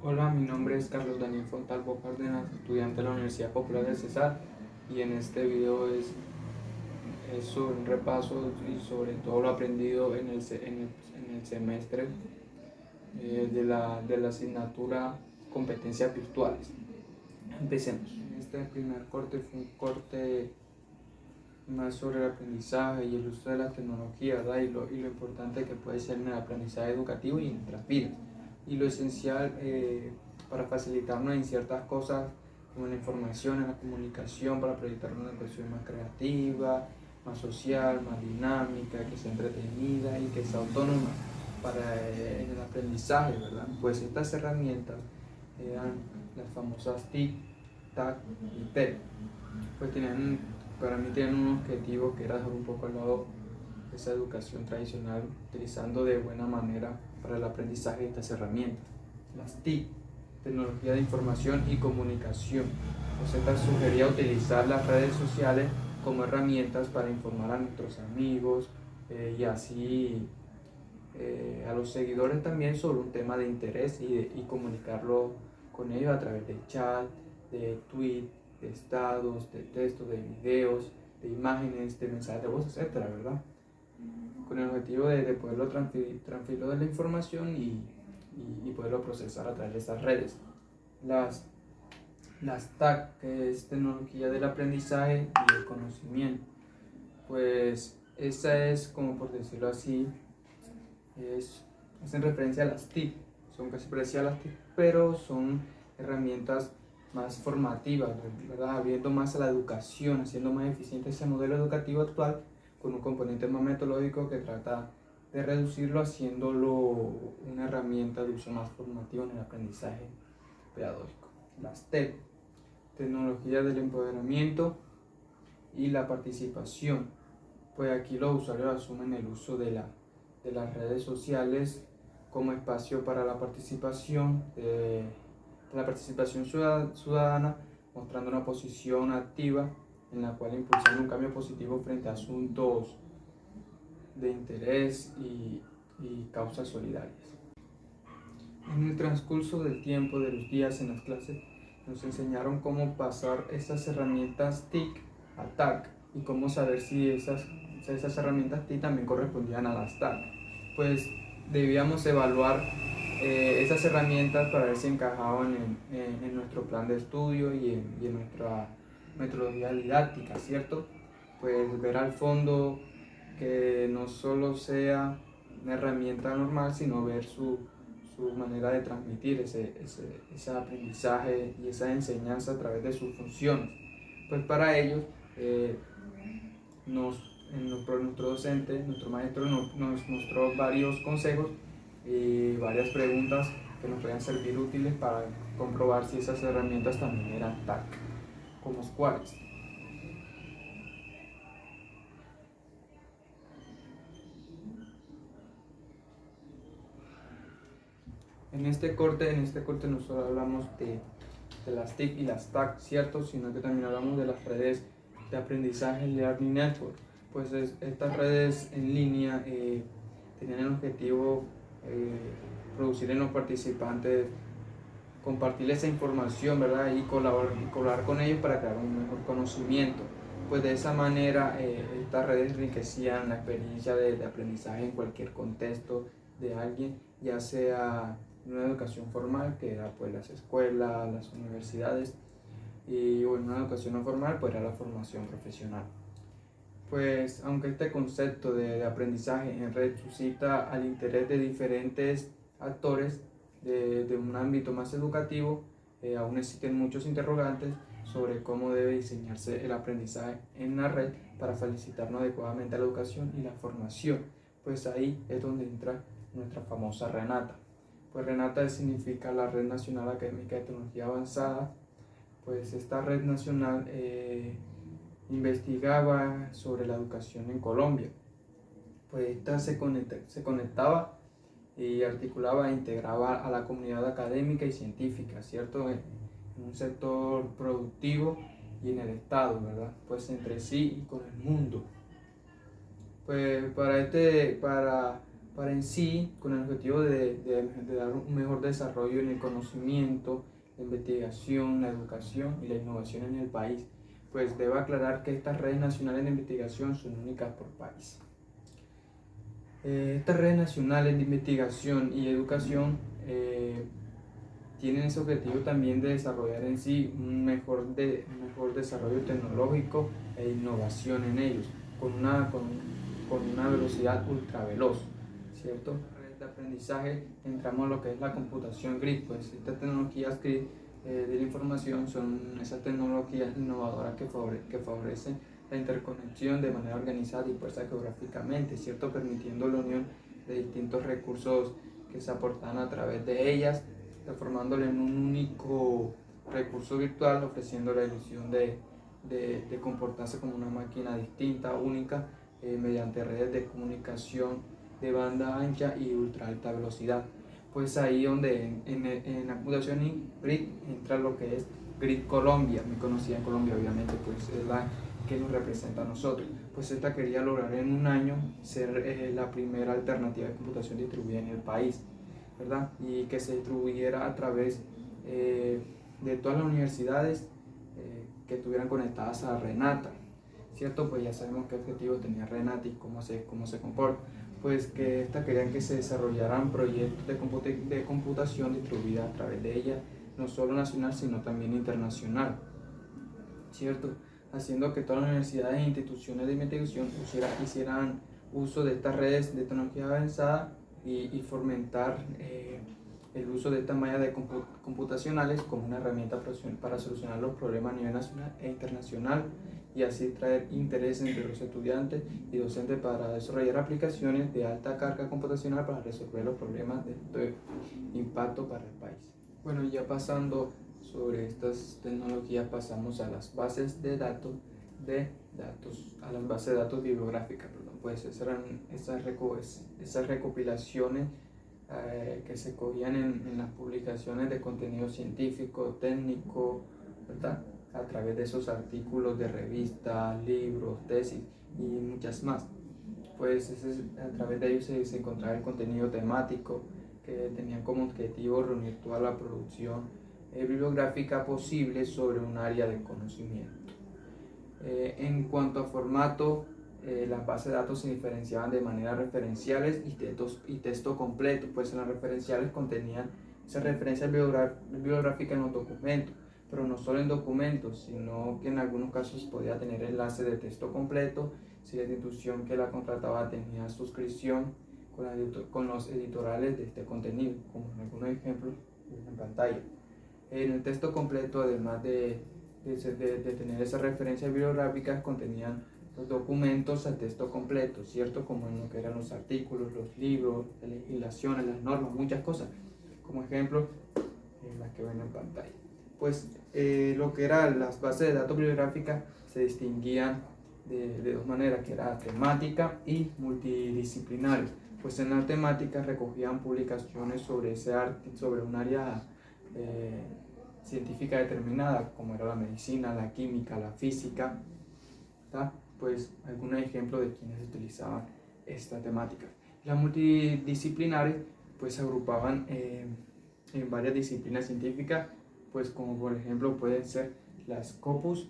Hola, mi nombre es Carlos Daniel Fontalvo Cárdenas, estudiante de la Universidad Popular del Cesar, y en este video es sobre un repaso y sobre todo lo aprendido en el semestre de la asignatura Competencias Virtuales. Empecemos. Este primer corte fue un corte más sobre el aprendizaje y el uso de la tecnología, ¿verdad? Y lo importante que puede ser en el aprendizaje educativo y en nuestras vidas. Y lo esencial para facilitarnos en ciertas cosas, como en la información, en la comunicación, para proyectar una educación más creativa, más social, más dinámica, que sea entretenida y que sea autónoma para en el aprendizaje, ¿verdad? Pues estas herramientas eran las famosas TIC, TAC y TEC, pues para mí tenían un objetivo que era dejar un poco al lado esa educación tradicional, utilizando de buena manera para el aprendizaje de estas herramientas. Las TIC, tecnología de información y comunicación. Pues esta sugería utilizar las redes sociales como herramientas para informar a nuestros amigos y así a los seguidores también sobre un tema de interés y comunicarlo con ellos a través de chat, de tweet, de estados, de textos, de videos, de imágenes, de mensajes de voz, etcétera, ¿verdad? Con el objetivo de poderlo transferirlo de la información y poderlo procesar a través de estas redes. Las, las TAC, que es tecnología del aprendizaje y el conocimiento, pues esa es, como por decirlo así, hacen referencia a las TIC, son casi parecidas a las TIC, pero son herramientas más formativas, ¿verdad? Abriendo más a la educación, haciendo más eficiente ese modelo educativo actual, con un componente más metodológico que trata de reducirlo, haciéndolo una herramienta de uso más formativo en el aprendizaje pedagógico. Las TEP, tecnologías del empoderamiento y la participación, pues aquí los usuarios asumen el uso de las redes sociales como espacio para la participación ciudadana, mostrando una posición activa en la cual impulsan un cambio positivo frente a asuntos de interés y causas solidarias. En el transcurso del tiempo, de los días en las clases, nos enseñaron cómo pasar estas herramientas TIC a TAC y cómo saber si esas herramientas TIC también correspondían a las TAC. Pues debíamos evaluar esas herramientas para ver si encajaban en nuestro plan de estudio y en nuestra metodología didáctica, ¿cierto? Pues ver al fondo que no solo sea una herramienta normal, sino ver su manera de transmitir ese aprendizaje y esa enseñanza a través de sus funciones. Pues para ellos, nuestro docente, nuestro maestro nos mostró varios consejos y varias preguntas que nos podían servir útiles para comprobar si esas herramientas también eran TAC, como cuáles. En este corte no solo hablamos de las TIC y las TAC, ¿cierto? Sino que también hablamos de las redes de aprendizaje Learning Network. Pues estas redes en línea tenían el objetivo producir en los participantes, compartir esa información, ¿verdad? Y colaborar con ellos para crear un mejor conocimiento. Pues de esa manera estas redes enriquecían la experiencia de aprendizaje en cualquier contexto de alguien, ya sea una educación formal, que era pues las escuelas, las universidades, y o en una educación no formal, pues era la formación profesional. Pues aunque este concepto de aprendizaje en red suscita al interés de diferentes actores de un ámbito más educativo, aún existen muchos interrogantes sobre cómo debe diseñarse el aprendizaje en la red para facilitarnos adecuadamente la educación y la formación. Pues ahí es donde entra nuestra famosa RENATA. Pues RENATA significa la Red Nacional Académica de Tecnología Avanzada. Pues esta red nacional investigaba sobre la educación en Colombia. Pues esta se conectaba y articulaba e integraba a la comunidad académica y científica, ¿cierto? En un sector productivo y en el Estado, ¿verdad? Pues entre sí y con el mundo. Pues para para en sí, con el objetivo de dar un mejor desarrollo en el conocimiento, la investigación, la educación y la innovación en el país. Pues debo aclarar que estas redes nacionales de investigación son únicas por país. Estas redes nacionales de investigación y educación tienen ese objetivo también de desarrollar en sí un mejor desarrollo tecnológico e innovación en ellos, con una velocidad ultra veloz, ¿cierto? De aprendizaje entramos a lo que es la computación grid, pues estas tecnologías grid de la información son esas tecnologías innovadoras que favorecen la interconexión de manera organizada y dispersa geográficamente, ¿cierto? Permitiendo la unión de distintos recursos que se aportan a través de ellas, transformándolo en un único recurso virtual, ofreciendo la ilusión de comportarse como una máquina distinta, única, mediante redes de comunicación de banda ancha y ultra alta velocidad. Pues ahí donde en la computación grid entra lo que es Grid Colombia, muy conocida en Colombia obviamente, pues es la que nos representa a nosotros. Pues esta quería lograr en un año ser la primera alternativa de computación distribuida en el país, ¿verdad? Y que se distribuyera a través de todas las universidades que estuvieran conectadas a Renata, ¿cierto? Pues ya sabemos qué objetivo tenía Renata y cómo se comporta. Pues que esta querían que se desarrollaran proyectos de computación distribuida a través de ella, no solo nacional, sino también internacional, ¿cierto? Haciendo que todas las universidades e instituciones de investigación hicieran uso de estas redes de tecnología avanzada y fomentar el uso de estas mallas computacionales como una herramienta para solucionar los problemas a nivel nacional e internacional, y así traer interés entre los estudiantes y docentes para desarrollar aplicaciones de alta carga computacional para resolver los problemas de impacto para el país. Bueno, ya pasando sobre estas tecnologías, pasamos a las bases de datos, a las bases de datos bibliográficas, perdón. Pues esas eran esas recopilaciones que se cogían en las publicaciones de contenido científico, técnico, ¿verdad? A través de esos artículos de revistas, libros, tesis y muchas más. Pues a través de ellos se encontraba el contenido temático que tenía como objetivo reunir toda la producción bibliográfica posible sobre un área de conocimiento. En cuanto a formato, las bases de datos se diferenciaban de manera referenciales y texto completo, pues en las referenciales contenían esas referencias bibliográficas en los documentos, pero no solo en documentos, sino que en algunos casos podía tener enlace de texto completo si la institución que la contrataba tenía suscripción con los editoriales de este contenido, como en algunos ejemplos en pantalla. En el texto completo, además de tener esas referencias bibliográficas, contenían los documentos al texto completo, ¿cierto? Como en lo que eran los artículos, los libros, las legislaciones, las normas, muchas cosas. Como ejemplo, las que ven en pantalla. Pues lo que eran las bases de datos bibliográficas se distinguían de dos maneras, que era temática y multidisciplinaria. Pues en la temática recogían publicaciones sobre sobre un área científica determinada, como era la medicina, la química, la física, ¿tá? Pues algunos ejemplos de quienes utilizaban esta temática. Las multidisciplinares pues se agrupaban en varias disciplinas científicas, pues como por ejemplo pueden ser las Scopus,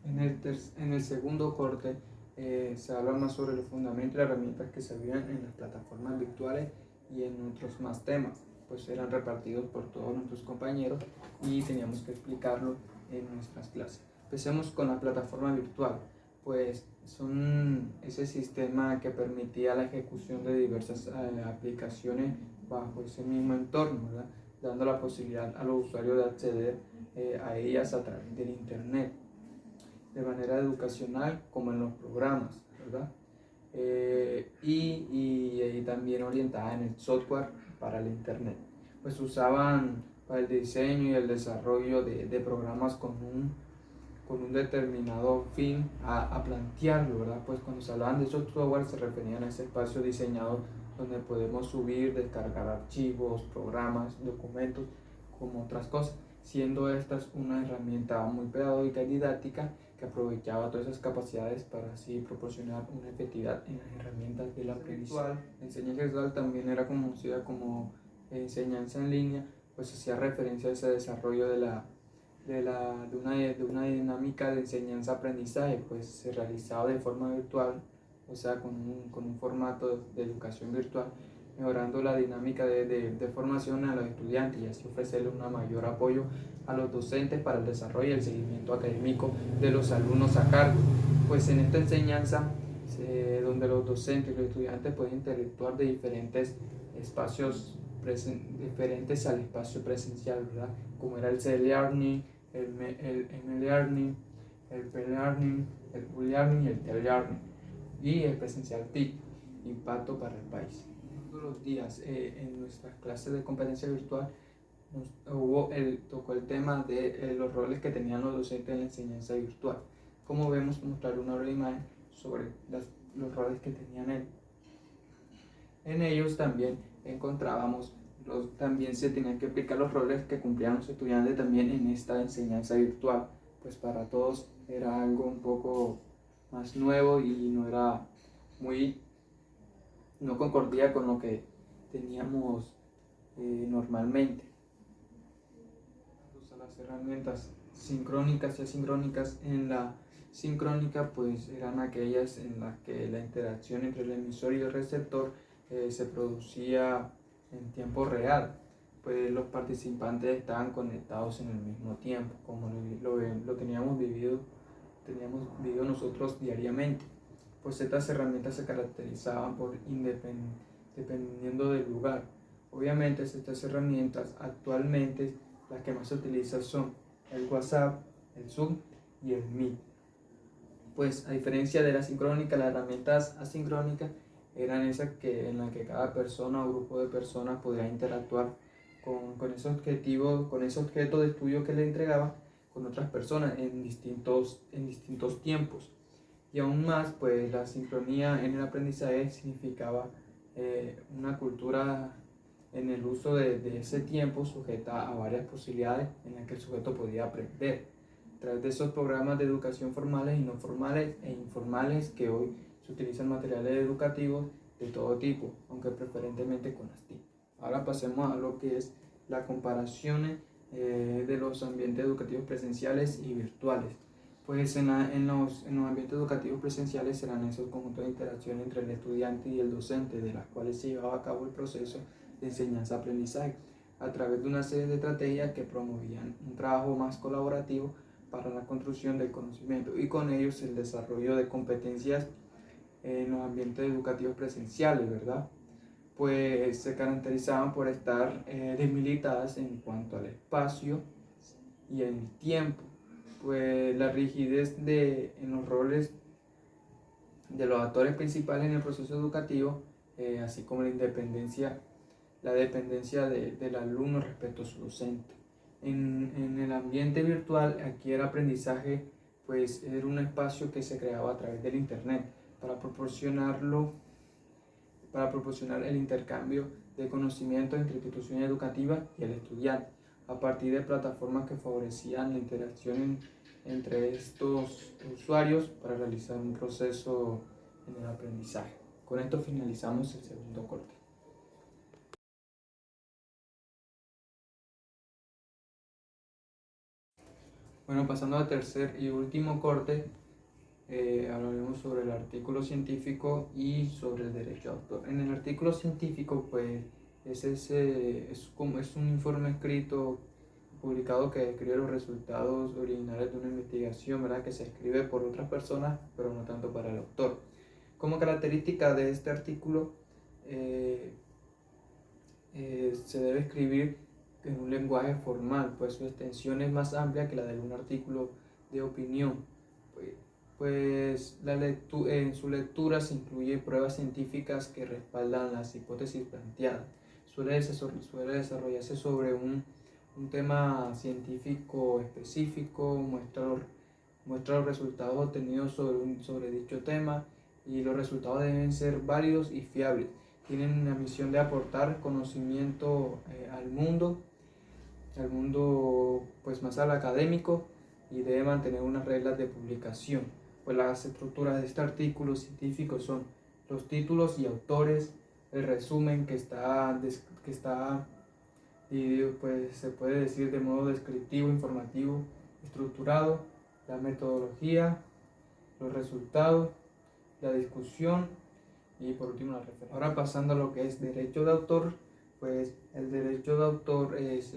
en el segundo corte se habla más sobre los fundamentos y las herramientas que se veían en las plataformas virtuales y en otros más temas, pues eran repartidos por todos nuestros compañeros y teníamos que explicarlo en nuestras clases. Empecemos con la plataforma virtual, pues son ese sistema que permitía la ejecución de diversas aplicaciones bajo ese mismo entorno, ¿verdad? Dando la posibilidad a los usuarios de acceder a ellas a través del internet, de manera educacional como en los programas, ¿verdad? Y también orientada en el software para el internet. Pues usaban para el diseño y el desarrollo de programas con un determinado fin a plantearlo, ¿verdad? Pues cuando se hablaban de software se referían a ese espacio diseñado donde podemos subir, descargar archivos, programas, documentos, como otras cosas. siendo estas una herramienta muy pedagógica y didáctica que aprovechaba todas esas capacidades para así proporcionar una efectividad en las herramientas del aprendizaje. La enseñanza virtual también era conocida como enseñanza en línea, pues hacía referencia a ese desarrollo de una dinámica de enseñanza-aprendizaje, pues se realizaba de forma virtual, o sea, con un formato de educación virtual, mejorando la dinámica de formación a los estudiantes y así ofrecerles un mayor apoyo a los docentes para el desarrollo y el seguimiento académico de los alumnos a cargo. Pues en esta enseñanza, donde los docentes y los estudiantes pueden interactuar de diferentes espacios diferentes al espacio presencial, ¿verdad? Como era el C-Learning, el M-Learning, el P-Learning, el U-Learning y el T-Learning, y el presencial TIC, impacto para el país. Todos los días en nuestras clases de competencia virtual tocó el tema de los roles que tenían los docentes en la enseñanza virtual. Como vemos, mostrar una breve imagen sobre los roles que tenían él. En ellos también encontrábamos, también se tenían que aplicar los roles que cumplían los estudiantes también en esta enseñanza virtual, pues para todos era algo un poco más nuevo y no concordía con lo que teníamos normalmente. Las herramientas sincrónicas y asincrónicas. En la sincrónica pues eran aquellas en las que la interacción entre el emisor y el receptor se producía en tiempo real, pues los participantes estaban conectados en el mismo tiempo, como lo teníamos vivido nosotros diariamente. Pues estas herramientas se caracterizaban por dependiendo del lugar. Obviamente estas herramientas actualmente las que más se utilizan son el WhatsApp, el Zoom y el Meet. Pues a diferencia de la sincrónica, las herramientas asincrónicas eran esas en las que cada persona o grupo de personas podía interactuar con ese objetivo, con ese objeto de estudio que le entregaba con otras personas en distintos tiempos. Y aún más, pues la sincronía en el aprendizaje significaba una cultura en el uso de ese tiempo sujeta a varias posibilidades en las que el sujeto podía aprender a través de esos programas de educación formales y no formales e informales que hoy se utilizan materiales educativos de todo tipo, aunque preferentemente con las TIC. Ahora pasemos a lo que es la comparación de los ambientes educativos presenciales y virtuales. Pues en los ambientes educativos presenciales serán esos conjuntos de interacción entre el estudiante y el docente, de las cuales se llevaba a cabo el proceso de enseñanza-aprendizaje, a través de una serie de estrategias que promovían un trabajo más colaborativo para la construcción del conocimiento y con ellos el desarrollo de competencias en los ambientes educativos presenciales, ¿verdad? Pues se caracterizaban por estar debilitadas en cuanto al espacio y el tiempo, pues la rigidez en los roles de los actores principales en el proceso educativo, así como la dependencia del alumno respecto a su docente. En el ambiente virtual, aquí el aprendizaje pues era un espacio que se creaba a través del internet para proporcionar el intercambio de conocimiento entre instituciones educativas y el estudiante, a partir de plataformas que favorecían la interacción entre estos usuarios para realizar un proceso en el aprendizaje. Con esto finalizamos el segundo corte. Bueno, pasando al tercer y último corte, hablaremos sobre el artículo científico y sobre el derecho de autor. En el artículo científico, pues, es un informe escrito, publicado, que describe los resultados originales de una investigación, ¿verdad? Que se escribe por otras personas, pero no tanto para el autor. Como característica de este artículo, se debe escribir en un lenguaje formal, pues su extensión es más amplia que la de un artículo de opinión. Pues en su lectura se incluye pruebas científicas que respaldan las hipótesis planteadas. Suele desarrollarse sobre un tema científico específico, muestra los resultados obtenidos sobre dicho tema, y los resultados deben ser válidos y fiables. Tienen la misión de aportar conocimiento al mundo al mundo pues más al académico, y debe mantener unas reglas de publicación. Pues las estructuras de este artículo científico son los títulos y autores, el resumen que está dividido, pues se puede decir de modo descriptivo, informativo, estructurado, la metodología, los resultados, la discusión y por último la referencia. Ahora pasando a lo que es derecho de autor, pues el derecho de autor es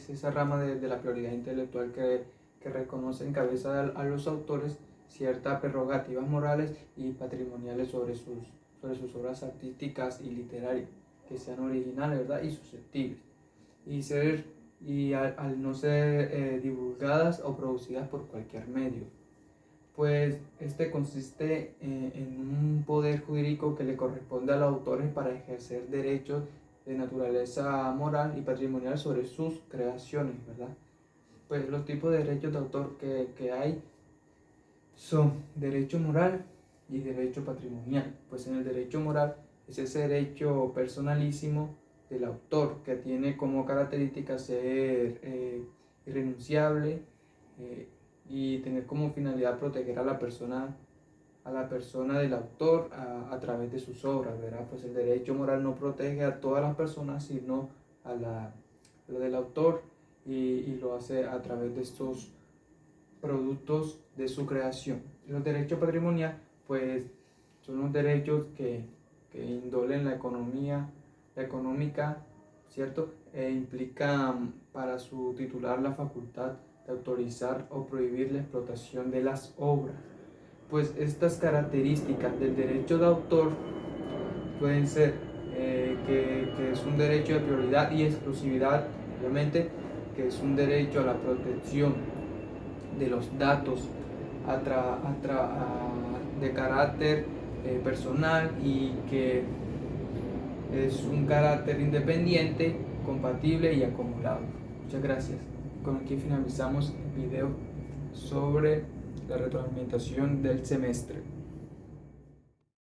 esa rama de la propiedad intelectual que reconoce en cabeza a los autores ciertas prerrogativas morales y patrimoniales sobre sus obras artísticas y literarias, que sean originales, ¿verdad? Y susceptibles, y al no ser divulgadas o producidas por cualquier medio. Pues este consiste en un poder jurídico que le corresponde a los autores para ejercer derechos de naturaleza moral y patrimonial sobre sus creaciones, ¿verdad? Pues los tipos de derechos de autor que hay son derecho moral y derecho patrimonial. Pues en el derecho moral es ese derecho personalísimo del autor que tiene como característica ser irrenunciable, y tener como finalidad proteger a la persona del autor a través de sus obras, ¿verdad? Pues el derecho moral no protege a todas las personas, sino a lo del autor, y lo hace a través de estos productos de su creación. Los derechos patrimoniales, pues, son los derechos que indolen la económica, ¿cierto? E implican para su titular la facultad de autorizar o prohibir la explotación de las obras. Pues estas características del derecho de autor pueden ser que es un derecho de prioridad y exclusividad, obviamente, que es un derecho a la protección de los datos de carácter personal, y que es un carácter independiente, compatible y acumulado. Muchas gracias. Con aquí finalizamos el video sobre la retroalimentación del semestre.